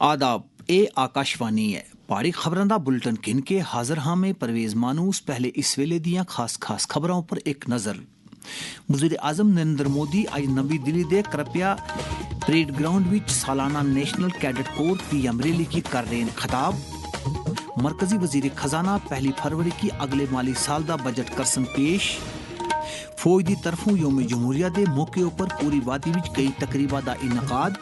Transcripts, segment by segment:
आदाब ए आकाशवाणी है पहाड़ी खबरों का बुलेटिन गिन के हाजिर हाँ में परवेज मानूस। पहले इस वेले दियां खास खबरों पर एक नज़र। वज़ीर आज़म नरेंद्र मोदी आज नवी दिल्ली दे कृपया परेड ग्राउंड विच सालाना national cadet corps PM rally की कर रहे हैं खिताब। मरकजी वजीर खजाना 1 फरवरी की अगले माली साल का बजट करसन पेश। फौज की तरफों योम जमहूरिया के मौके पर पूरी वादी विच कई तकरीबा का इनकाद।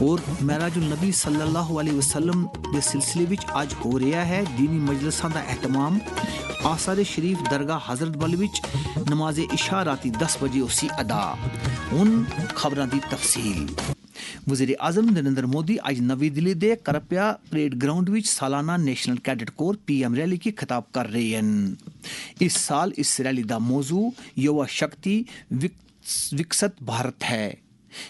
और महराजुल नबी सल्लल्लाहु अलैहि वसल्लम के सिलसिले विच आज हो रहा है दीनी मजलिसां दा एहतमाम। आसार शरीफ दरगाह हजरत बल विच नमाज इशा राती 10 बजे उसी अदा। उन खबरां दी तफसील। वज़ीर आज़म नरेंद्र मोदी आज नवी दिल्ली दे कृपया परेड ग्राउंड विच सालाना national cadet corps PM rally की खिताब कर रहे हैं। इस साल इस रैली का मौजू युवा शक्ति विकसित भारत है।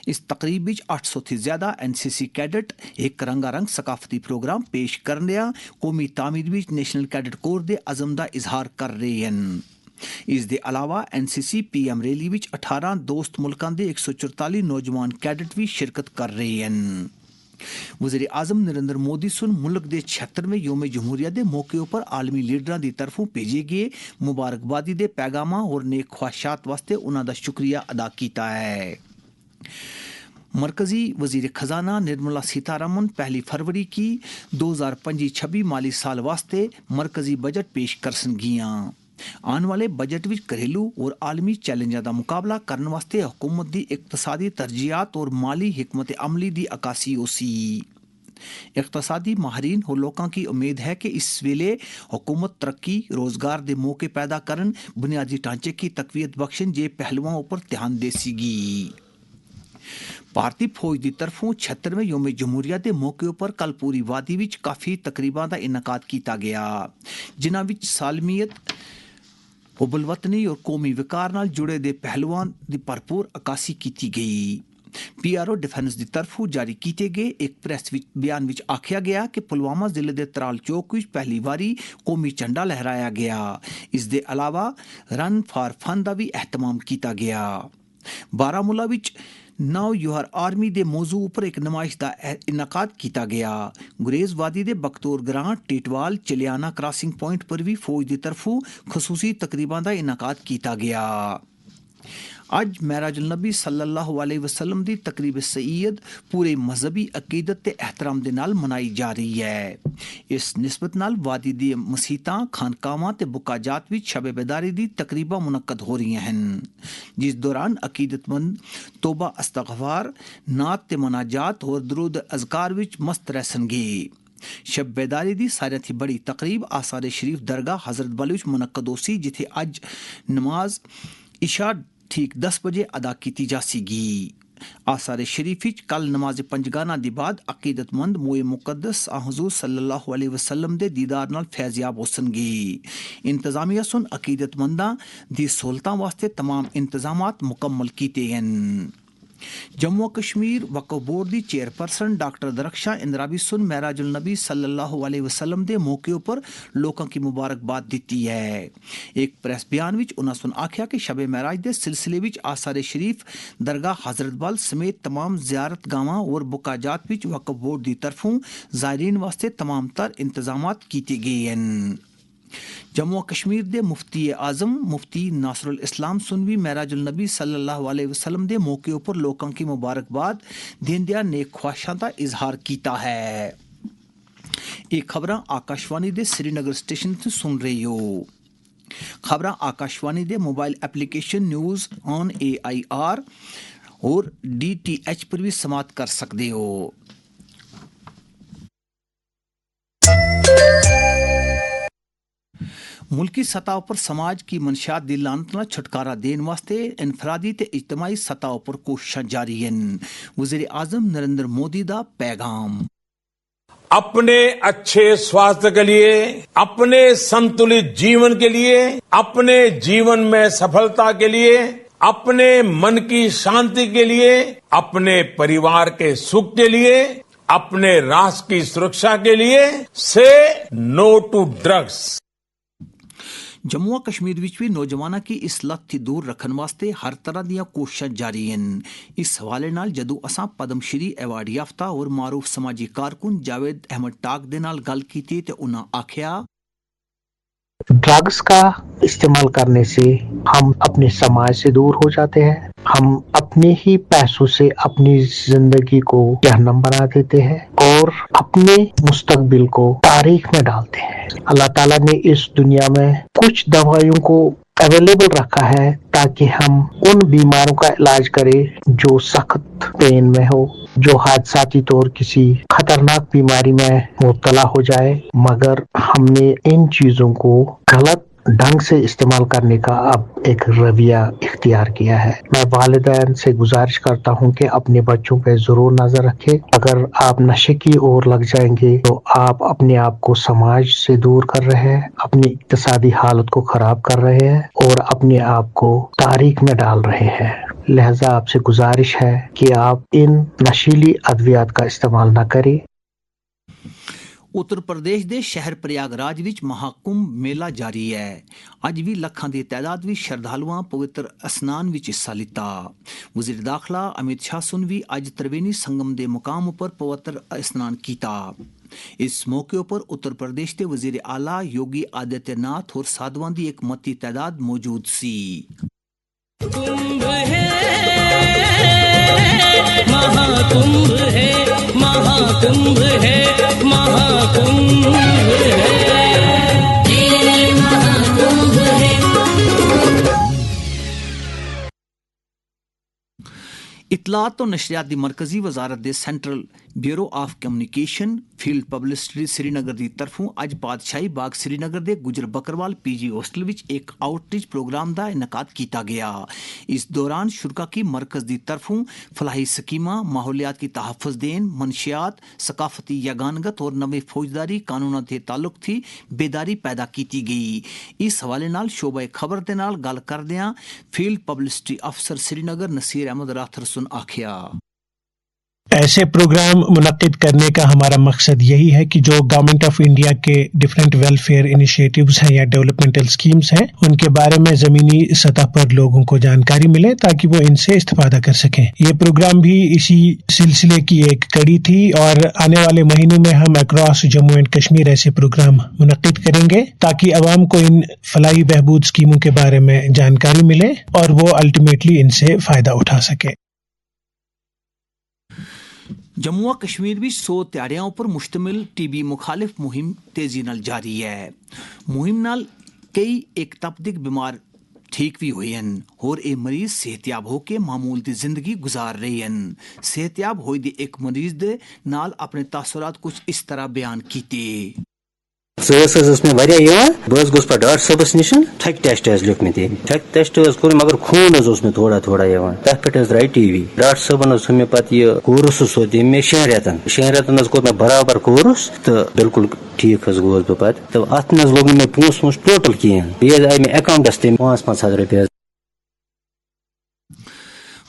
इस तकरीब विच 800 से ज्यादा एनसीसी कैडेट एक रंगारंग सकाफती प्रोग्राम पेश करने कौमी तामीर विच नेशनल कैडेट कोर दे अज़म दा इजहार कर रहे हैं। इस दे अलावा एनसीसी पीएम रैली विच 18 दोस्त मुल्कां दे 144 नौजवान कैडेट भी शिरकत कर रहे हैं। वज़ीर आज़म नरेंद्र मोदी सुन मुल्क दे 76वें योम जमहूरिया दे मौके पर आलमी लीडरां दी तरफों भेजे गए मुबारकबादी दे पैगामां और नेक ख्वाहिशात वास्ते उन्हां दा शुक्रिया अदा कीता है। मरकजी वजीर खजाना निर्मला सीतारमन 1 फरवरी की 2025-26 माली साल वास्ते मरकजी बजट पेश करसनगियां। आने वाले बजट विच घरेलू और आलमी चैलेंजां दा मुकाबला करने वास्ते हुकूमत दी इक्तसादी तरजीहात और माली हिकमत अमली दी अकासी होसी। इक्तसादी माहरीन और लोगों की उम्मीद है कि इस वेले हुकूमत तरक्की रोजगार के मौके पैदा करन बुनियादी ढांचे की तकवीत बख्शन जे पहलुओं पर ध्यान देसीगी। भारतीय फौज की तरफों 76वें योम जमहूरिया के मौके पर कल पूरी वादी विच काफ़ी तकरीबां का इनकाद किया गया जिन्हां विच सालमियत हुब्बुल-वतनी और कौमी विकार नाल जुड़े दे पहलुओं की भरपूर अकासी की गई। पीआरओ डिफेंस की तरफों जारी किए गए एक प्रेस बयान विच आख्या गया कि पुलवामा जिले के तराल चौक विच पहली बारी कौमी झंडा लहराया गया। इस दे अलावा रन फॉर फन का भी एहतमाम किया गया। बारामूला विच नाउ यूर आर्मी दे मौजू पर एक नुमाइश का इनकाद किया गया। गुरेज वादी दे बख्तौर ग्रां टिटवाल चलियाना क्रॉसिंग पॉइंट पर भी फौज की तरफों खसूसी तकरीबां का इनकाद किया गया। अज महराजुल नबी सल्लल्लाहु अलैहि वसल्लम दी तकरीब सईद पूरे मजहबी अकीदत ते एहतराम दे नाल मनाई जा रही है। इस निस्बत नाल वादी दी मसीतां खानकावां ते बुकाजात विच शब बेदारी दी तकरीबां मुनक्कद हो रही हैं जिस दौरान अकीदतमंद तौबा इस्तगफार नात ते मनाजात और दरूद अज़कार विच मस्त रहसनगे। शब बेदारी दी सारे थी बड़ी तकरीब आसार शरीफ दरगाह हजरत बल विच मुनक्कद होसी जिथे अज नमाज इशा ठीक 10 बजे अदा की जासीगी। आसार शरीफ कल नमाज पंजगाना दी बाद अकीदतमंद मोए मुकद्दस हुज़ूर सल्लल्लाहु अलैहि वसल्लम दे दीदार नाल फैज़याब होसनगे। इंतजामिया सुन अकीदतमंदां दी सहूलतां वास्ते तमाम इंतजामात मुकम्मल कीते हैं। जम्मू कश्मीर वक्फ बोर्ड की चेयरपर्सन डॉक्टर दरख्शां इंदिराबी सुन महराजुल नबी सल्लल्लाहु अलैहि वसल्लम के मौके पर लोगों की मुबारकबाद दी है। एक प्रेस बयान विच उन्हां सुन आख्या कि शब महराज के सिलसिले विच आसार शरीफ दरगाह हजरत बल समेत तमाम जियारत गावां और बुकाजात विच वक्फ बोर्ड की तरफों ज़ायरीन वास्ते तमाम तर इंतजामात किए गए हैं। जम्मू कश्मीर दे मुफ्ती आजम मुफ्ती नासरुल इस्लाम सुन भी महराजुल नबी सल्लल्लाहु अलैहि वसल्लम दे मौके पर लोगों की मुबारकबाद देंदिया नेक ख्वाहिशां दा इजहार किया है। ये खबरां आकाशवाणी दे श्रीनगर स्टेशन से सुन रही हो। खबरां आकाशवाणी दे mobile application news on AIR और DTH पर भी समाप्त कर सकते हो। मुल्की सतह पर समाज की मनशात दी लानत नाल छुटकारा देने वास्ते इनफरादी ते इज्तमाही सतह पर कोशिशां जारी हैं। वज़ीर आज़म नरेंद्र मोदी दा पैगाम। अपने अच्छे स्वास्थ्य के लिए, अपने संतुलित जीवन के लिए, अपने जीवन में सफलता के लिए, अपने मन की शांति के लिए, अपने परिवार के सुख के लिए, अपने राष्ट्र की सुरक्षा के लिए से no to drugs. Jammu Kashmir विच भी नौजवानों की इस लत थी दूर रखने वास्ते हर तरह दी कोशिशां जारी हैं। इस हवाले नाल जदों असां पद्म श्री अवार्ड याफ्ता और मारूफ समाजी कारकुन जावेद अहमद टाक दे नाल गल कीती ते उन्हां आख्या, ड्रग्स का इस्तेमाल करने से हम अपने समाज से दूर हो जाते हैं। हम अपने ही पैसों से अपनी जिंदगी को जहन्नम बना देते हैं और अपने मुस्तकबिल को तारीख में डालते हैं। अल्लाह ताला ने इस दुनिया में कुछ दवाइयों को अवेलेबल रखा है ताकि हम उन बीमारों का इलाज करें जो सख्त पेन में हो, जो हादसाती तौर किसी खतरनाक बीमारी में मुब्तला हो जाए, मगर हमने इन चीजों को गलत ढंग से इस्तेमाल करने का अब एक रवैया इख्तियार किया है। मैं वालिदैन से गुजारिश करता हूं कि अपने बच्चों पे जरूर नजर रखें। अगर आप नशे की ओर लग जाएंगे तो आप अपने आप को समाज से दूर कर रहे हैं, अपनी इक्तिसादी हालत को खराब कर रहे हैं और अपने आप को तारीख में डाल रहे हैं। लिहाजा आपसे गुजारिश है कि आप इन नशीली अद्वियात का इस्तेमाल न करें। उत्तर प्रदेश के शहर प्रयागराज विच महाकुंभ मेला जारी है। अज भी लखां की तादाद में श्रद्धालुआं पवित्र स्नान विच हिस्सा लिता। वजीर दाखिला अमित शाह सुन भी अज त्रिवेणी संगम के मुकाम पर पवित्र स्नान किया। इस मौके पर उत्तर प्रदेश के वजीर आला योगी आदित्यनाथ और साधुआं की एक मती तादाद मौजूद सी। कुंभ है महाकुंभ है, महाकुंभ है, महाकुंभ है, ये महाकुंभ है। इतलात और नशरियात दी मरकजी वजारत दे central bureau of communication field publicity Srinagar की तरफों अज पातशाही बाग श्रीनगर के गुजर बकरवाल पीजी होस्टल विच एक आउटरीच प्रोग्राम का इनकाद किया गया। इस दौरान शुरा की मरकज की तरफों फलाही स्कीमां, माहौलियात की तहफ़्फ़ुज़ देन, मनशियात, सकाफती यगानगत और नवे फौजदारी कानूनों के ताल्लुक थी बेदारी पैदा की गई। इस हवाले नाल शोबा खबर के नाल गल करदियां फील्ड पब्लिसिटी अफसर श्रीनगर नसीर अहमद राथर सुन आखिया, ऐसे प्रोग्राम मुनक्किद करने का हमारा मकसद यही है कि जो गवर्नमेंट ऑफ इंडिया के डिफरेंट वेलफेयर इनिशिएटिव्स हैं या डेवलपमेंटल स्कीम्स हैं उनके बारे में जमीनी सतह पर लोगों को जानकारी मिले ताकि वो इनसे इस्तेफादा कर सकें। ये प्रोग्राम भी इसी सिलसिले की एक कड़ी थी और आने वाले महीनों में हम अक्रॉस जम्मू एंड कश्मीर ऐसे प्रोग्राम मुनक्किद करेंगे ताकि अवाम को इन फलाही बहबूद स्कीमों के बारे में जानकारी मिले और वो अल्टीमेटली इनसे फायदा उठा सके। जम्मू कश्मीर भी 100 त्यारियों पर मुश्तमिल टीबी मुखालिफ मुहिम तेजी नाल जारी है। मुहिम नाल कई एक तपदिक बीमार ठीक भी हुए हैं और ये मरीज सेहतयाब होकर मामूल की जिंदगी गुजार रहे हैं। सेहतयाब होए दे एक मरीज दे नाल अपने तासुरात कुछ इस तरह बयान किए। में बस गोस पे डॉक्टर सबस निश थक टेस्ट लिखमत थक टेस्ट कोर मगर खून में थोड़ा थोड़ा तथ पे द्राय टीवी डॉक्टर सबन मे पे कोर्स मे 6 रेतन कोर मे बराबर कोर्स तो बिल्कुल ठीक गोस बह पे तो अत लोग मे पोस वोस टोटल कहें बे आई मे अकाउंटस 5,000 रुपये।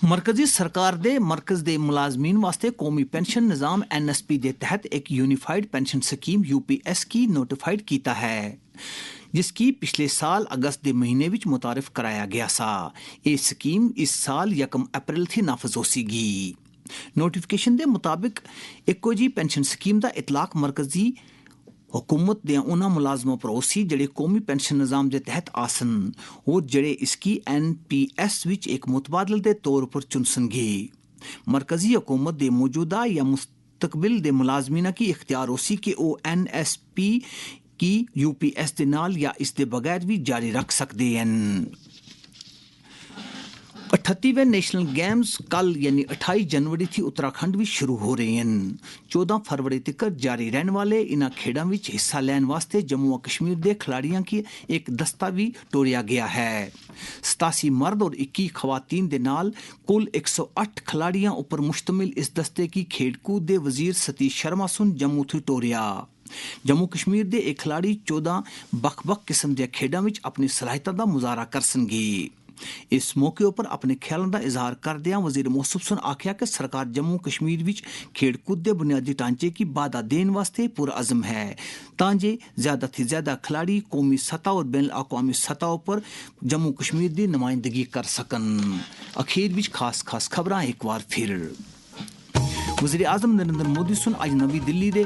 मरकजी सरकार दे मरकज दे मुलाजमीन वास्ते कौमी पेंशन निज़ाम NSP के तहत एक यूनिफाइड पेंशन स्कीम UPS की नोटिफाइड किया है जिसकी पिछले साल अगस्त के महीने विच मुतारिफ कराया गया सा। ये स्कीम इस साल 1 अप्रैल थी नाफज होसीगी। नोटिफिकेशन के मुताबिक एको जी पेंशन स्कीम का इतलाक मरकजी हुकूमत दे उन्हां मुलाजमों पर होसी जड़े कौमी पेंशन निज़ाम के तहत आसन और जड़े इसकी NPS विच एक मुतबादल के तौर पर चुनसनगे। मरकजी हुकूमत दे मौजूदा या मुस्तकबिल दे मुलाजमीना की इख्तियार होसी कि वो NSP की UPS दे नाल या इस दे बगैर भी जारी रख सकते हैं। 38वें नेशनल गेम्स कल यानी 28 जनवरी थी उत्तराखंड भी शुरू हो रहे हैं। 14 फरवरी तक जारी रहने वाले इन खेडों में हिस्सा लेने वास्ते जम्मू और कश्मीर के खिलाड़ियों की एक दस्ता भी टोरिया गया है। 87 मर्द और 21 खवातीन के नाल कुल 108 खिलाड़ियों ऊपर मुश्तमिल इस दस्ते की खेडकूद दे वजीर सतीश शर्मा सुन जम्मू थी टोरिया। जम्मू कश्मीर के एक खिलाड़ी 14 बख-बख किस्म के खेडों में अपनी सलाहियत का मुजाहरा कर सकेंगे। इस मौके पर अपने ख्यालों का इजहार करदियां वजीर मौसूफ सुन आख्या कि सरकार जम्मू कश्मीर विच खेड कूद दे बुनियादी ढांचे की बाधा देने वास्ते पुरअज़म है तांजे ज्यादा से ज्यादा खिलाड़ी कौमी सतह और बैन अक़वामी सतह पर जम्मू कश्मीर की नुमाइंदगी कर सकन। अखीर विच खास खबरां एक बार फिर। वज़ीर आज़म नरेंद्र मोदी सुन आज नवी दिल्ली दे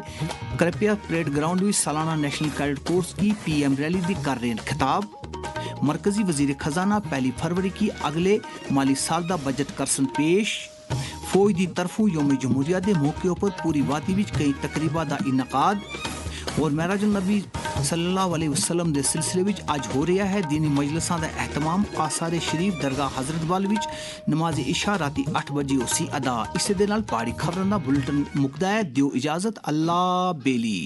करपिया परेड ग्राउंड में सालाना नेशनल कैडेट कोर्स की PM रैली दी कर रहे हैं खिताब। मरकजी वजीर खजाना 1 फरवरी की अगले माली साल का बजट करसन पेश। फौज की तरफों यौम जमहूरिया के मौके पर पूरी वादी विच कई तकरीबा का इनकाद। और महराज नबी सल्लल्लाहु अलैहि वसल्लम के सिलसिले विच आज हो रहा है दीनी मजलिसां का एहतमाम। आसार शरीफ दरगाह हजरत वाल विच नमाज इशा राती 8 बजे होसी अदा। इसे दे नाल पहाड़ी खबरां दा बुलेटिन मुकदा है। दियो इजाजत, अल्लाह बेली।